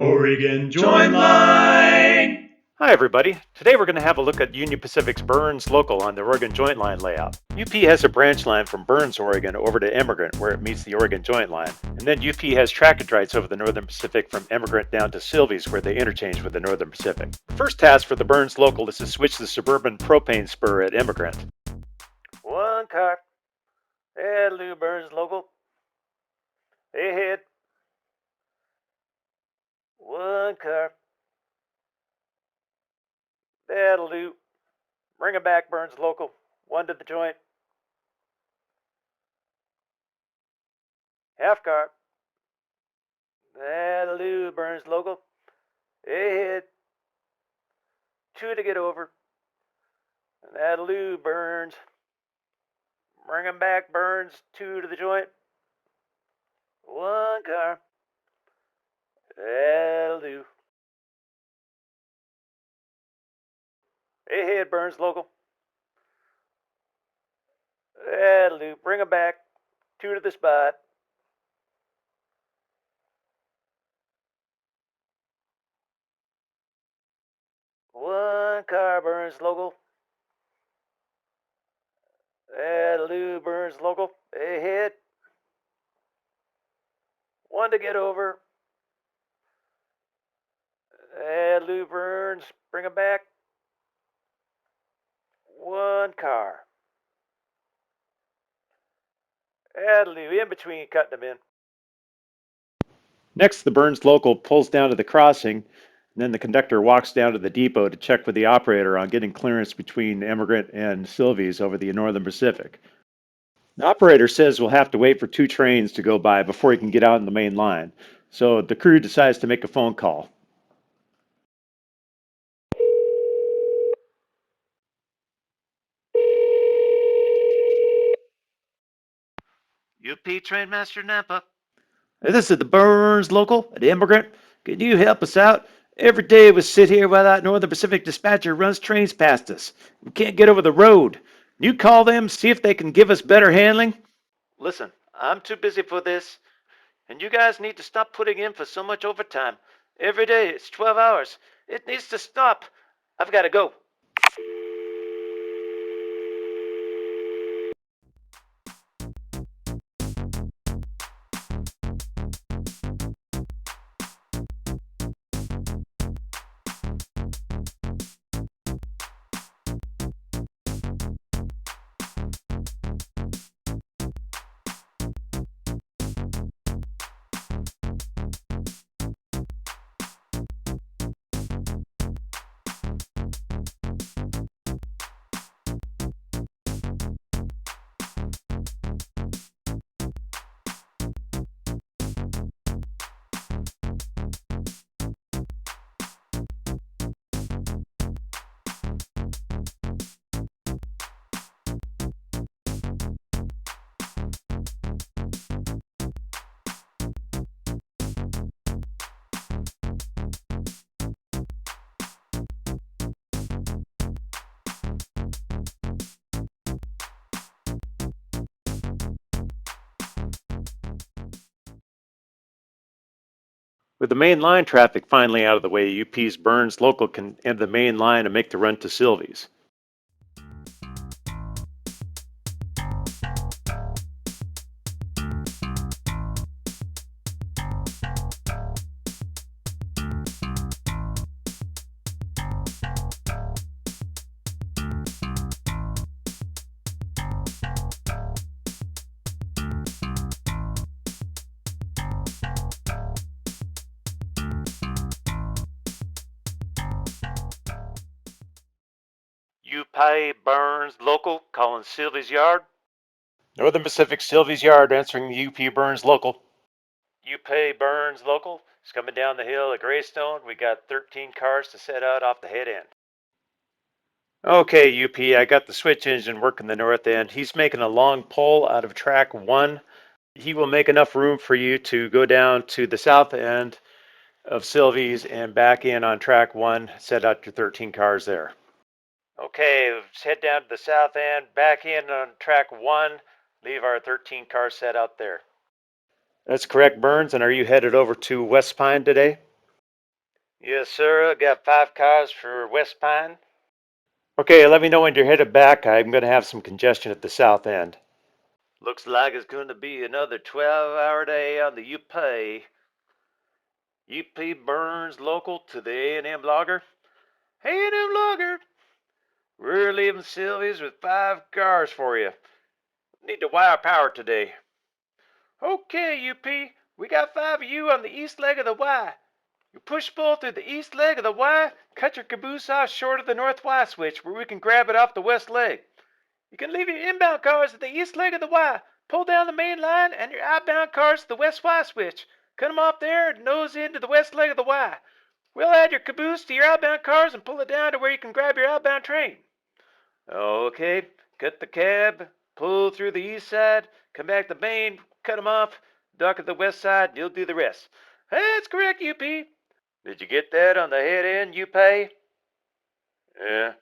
Oregon Joint Line! Hi everybody. Today we're going to have a look at Union Pacific's Burns Local on the Oregon Joint Line layout. UP has a branch line from Burns, Oregon over to Emigrant where it meets the Oregon Joint Line. And then UP has trackage rights over the Northern Pacific from Emigrant down to Sylvies where they interchange with the Northern Pacific. The first task for the Burns Local is to switch the suburban propane spur at Emigrant. One car. Hello, Burns Local. Ahead. One car. That'll do. Bring it back, Burns Local. One to the joint. Half car. That'll do, Burns Local. Ahead. Two to get over. That'll do, Burns. Bring 'em back, Burns. Two to the joint. One car. That'll do. Ahead, Burns Local. That'll do. Bring 'em back. Two to the spot. One car, Burns Local. That'll do, Burns Local. Ahead. One to get over. That'll do, Burns. Bring 'em back. One car. That'll do. In between, cutting them in. Next, the Burns Local pulls down to the crossing, and then the conductor walks down to the depot to check with the operator on getting clearance between Emigrant and Sylvies over the Northern Pacific. The operator says we'll have to wait for two trains to go by before he can get out on the main line, so the crew decides to make a phone call. UP Trainmaster Napa. This is the Burns Local at Emigrant. Can you help us out? Every day we sit here while that Northern Pacific dispatcher runs trains past us. We can't get over the road. Can you call them, see if they can give us better handling? Listen, I'm too busy for this, and you guys need to stop putting in for so much overtime. Every day it's 12 hours. It needs to stop. I've got to go. With the main line traffic finally out of the way, UP's Burns Local can enter the main line and make the run to Sylvies. UP Burns Local calling Sylvies Yard. Northern Pacific Sylvies Yard answering the UP Burns Local. UP Burns Local is coming down the hill at Greystone. We got 13 cars to set out off the head end. Okay, UP, I got the switch engine working the north end. He's making a long pull out of track 1. He will make enough room for you to go down to the south end of Sylvies and back in on track 1. Set out your 13 cars there. Okay, let's head down to the south end, back in on track 1, leave our 13 cars set out there. That's correct, Burns. And are you headed over to West Pine today? Yes, sir. I got 5 cars for West Pine. Okay, let me know when you're headed back. I'm going to have some congestion at the south end. Looks like it's going to be another 12-hour day on the UP. UP Burns local to the A&M logger. A&M logger, we're leaving Sylvia's with 5 cars for you. Need to wire power today. Okay, UP, we got 5 of you on the east leg of the Y. You push pull through the east leg of the Y, cut your caboose off short of the north Y switch where we can grab it off the west leg. You can leave your inbound cars at the east leg of the Y. Pull down the main line and your outbound cars to the west Y switch. Cut them off there and nose into the west leg of the Y. We'll add your caboose to your outbound cars and pull it down to where you can grab your outbound train. Okay, cut the cab, pull through the east side, come back to main, cut them off, dock at the west side, and you'll do the rest. That's correct, UP. Did you get that on the head end, you pay? Yeah.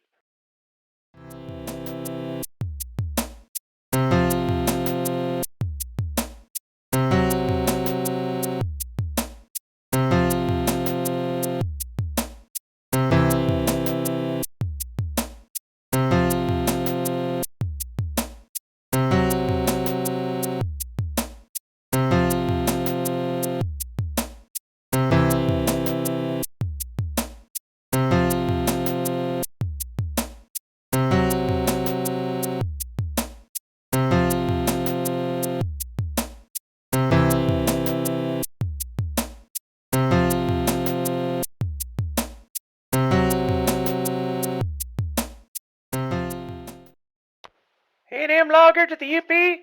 A&M logger to the UP.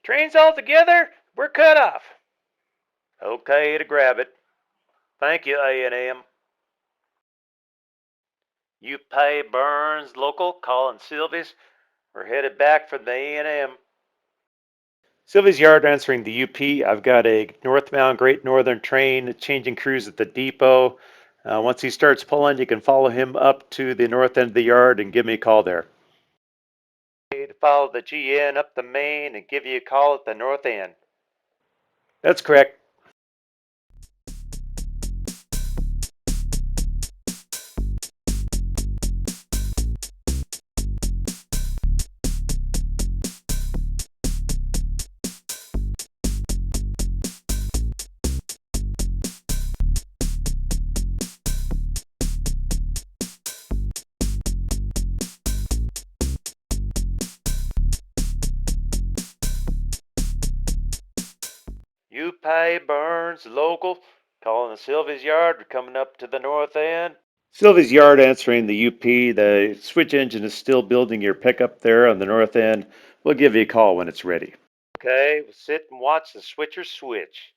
Trains all together. We're cut off. Okay to grab it. Thank you, A&M. UP Burns local calling Sylvia's. We're headed back from the A&M. Sylvia's Yard answering the UP. I've got a northbound Great Northern train changing crews at the depot. Once he starts pulling, you can follow him up to the north end of the yard and give me a call there. To follow the GN up the main and give you a call at the north end. That's correct. UP Burns local calling the Sylvia's Yard. We're coming up to the north end. Sylvia's Yard answering the UP. The switch engine is still building your pickup there on the north end. We'll give you a call when it's ready. Okay, we'll sit and watch the switcher switch.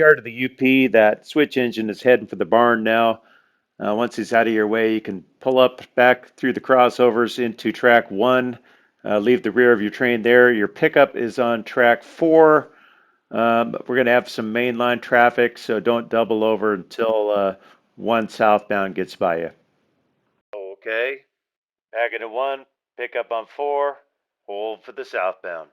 Yard of the UP, that switch engine is heading for the barn now. Once he's out of your way, you can pull up back through the crossovers into track 1. Leave the rear of your train there. Your pickup is on track 4. We're going to have some mainline traffic, so don't double over until 1 southbound gets by you. Okay. Back into 1, pickup on 4, hold for the southbound.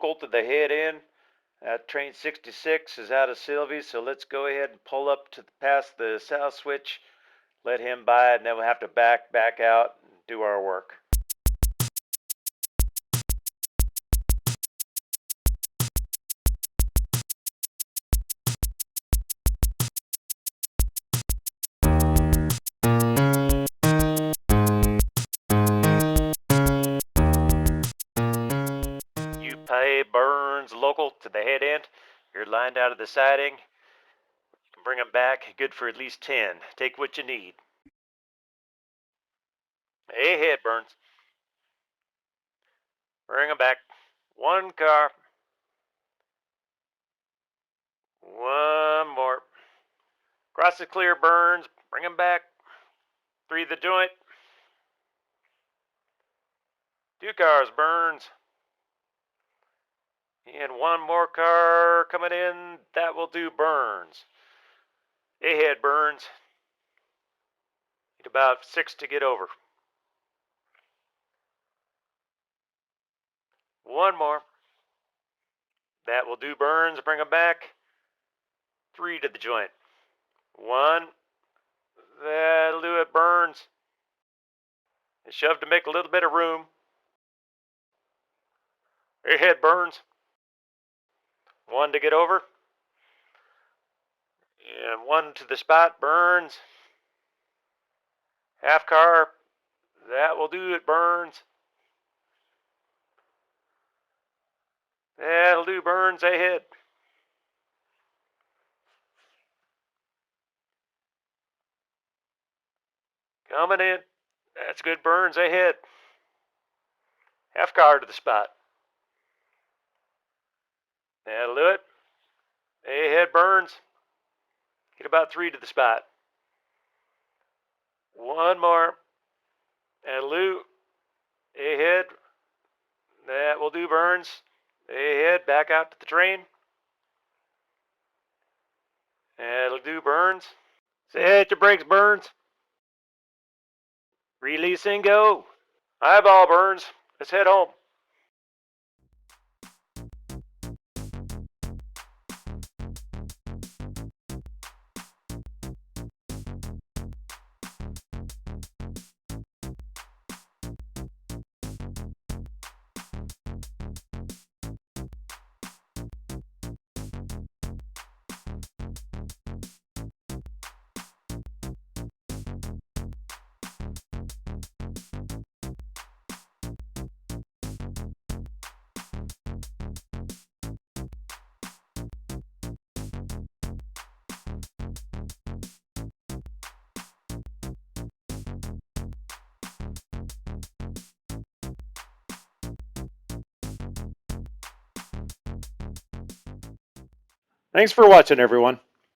local to the head end. Train 66 is out of Sylvie, so let's go ahead and pull up to past the south switch, let him by, and then we'll have to back out and do our work. You pay Burns local to the head end. You're lined out of the siding. You can bring them back, good for at least 10. Take what you need. Ahead, Burns. Bring them back. One car. One more. Cross the clear, Burns. Bring them back. 3 the joint. 2 cars, Burns. And 1 more car coming in. That will do, Burns. Ahead, Burns. Need about 6 to get over. 1 more. That will do, Burns. Bring them back. 3 to the joint. 1. That'll do it, Burns. And shove to make a little bit of room. Ahead, Burns. 1 to get over. And 1 to the spot, Burns. Half car. That will do it, Burns. That'll do, Burns. Ahead. Coming in. That's good, Burns. Ahead. Half car to the spot. That'll do it. Ahead, Burns. Get about 3 to the spot. 1 more. That'll do. Ahead. That will do, Burns. Ahead. Back out to the train. That'll do, Burns. Set your brakes, Burns. Release and go. Eyeball, Burns. Let's head home. Thanks for watching, everyone.